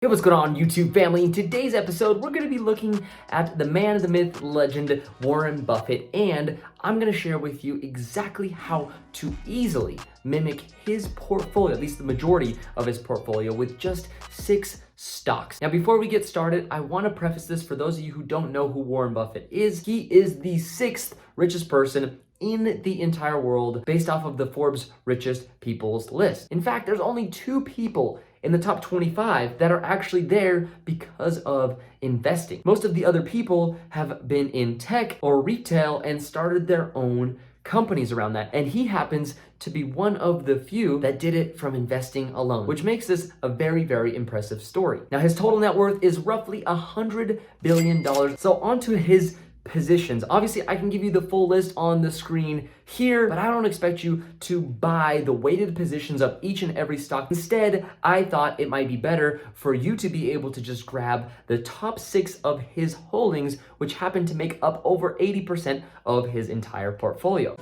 Hey, what's going on, YouTube family? In today's episode, we're going to be looking at the man, the myth, legend, Warren Buffett, and I'm going to share with you exactly how to easily mimic his portfolio, at least the majority of his portfolio, with just 6 stocks. Now, before we get started, I want to preface this for those of you who don't know who Warren Buffett is. He is the 6th richest person in the entire world based off of the Forbes richest people's list. In fact, there's only 2 people in the top 25 that are actually there because of investing. Most of the other people have been in tech or retail and started their own companies around that. And he happens to be one of the few that did it from investing alone, which makes this a very, very impressive story. Now, his total net worth is roughly $100 billion. So onto his positions. Obviously, I can give you the full list on the screen here, but I don't expect you to buy the weighted positions of each and every stock. Instead, I thought it might be better for you to be able to just grab the top 6 of his holdings, which happen to make up over 80% of his entire portfolio.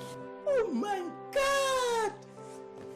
Oh my God!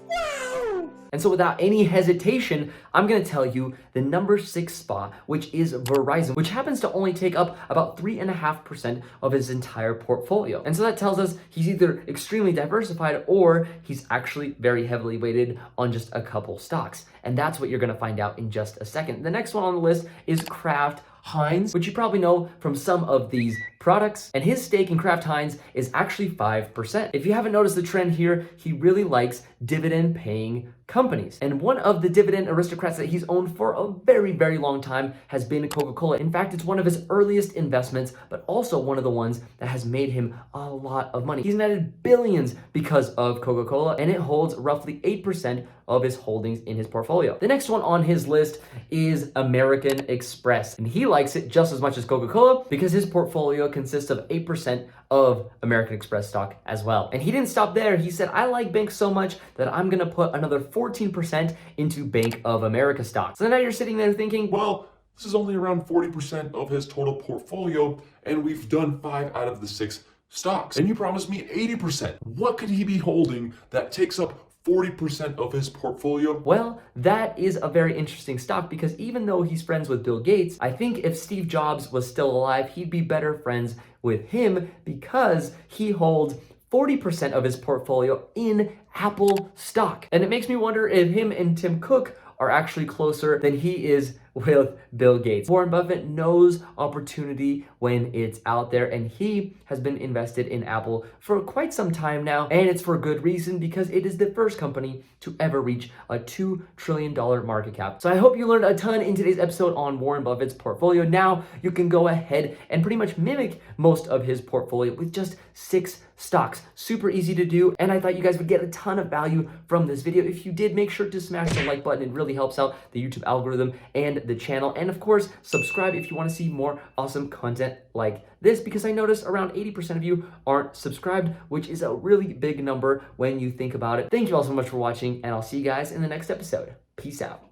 Wow! And so without any hesitation, I'm gonna tell you the number 6 spot, which is Verizon, which happens to only take up about 3.5% of his entire portfolio. And so that tells us he's either extremely diversified or he's actually very heavily weighted on just a couple stocks. And that's what you're gonna find out in just a second. The next one on the list is Kraft Heinz, which you probably know from some of these products, and his stake in Kraft Heinz is actually 5%. If you haven't noticed the trend here, he really likes dividend paying companies. And one of the dividend aristocrats that he's owned for a very, very long time has been CocaCola. In fact, it's one of his earliest investments, but also one of the ones that has made him a lot of money. He's netted billions because of Coca-Cola, and it holds roughly 8% of his holdings in his portfolio. The next one on his list is American Express, and he likes it just as much as Coca-Cola because his portfolio consists of 8% of American Express stock as well. And he didn't stop there. He said, I like banks so much that I'm gonna put another 14% into Bank of America stock. So now you're sitting there thinking, well, this is only around 40% of his total portfolio, and we've done 5 out of the 6 stocks. And you promised me 80%. What could he be holding that takes up 40% of his portfolio? well, that is a very interesting stock because even though he's friends with Bill Gates, I think if Steve Jobs was still alive, he'd be better friends with him because he holds 40% of his portfolio in Apple stock. And it makes me wonder if him and Tim Cook are actually closer than he is with Bill Gates. Warren Buffett knows opportunity when it's out there, and he has been invested in Apple for quite some time now, and it's for good reason because it is the first company to ever reach a $2 trillion market cap. So I hope you learned a ton in today's episode on Warren Buffett's portfolio. Now you can go ahead and pretty much mimic most of his portfolio with just 6 stocks. Super easy to do, and I thought you guys would get a ton of value from this video. If you did, make sure to smash the like button. It really helps out the YouTube algorithm and the channel. And of course, subscribe if you want to see more awesome content like this, because I notice around 80% of you aren't subscribed, which is a really big number when you think about it. Thank you all so much for watching, and I'll see you guys in the next episode. Peace out.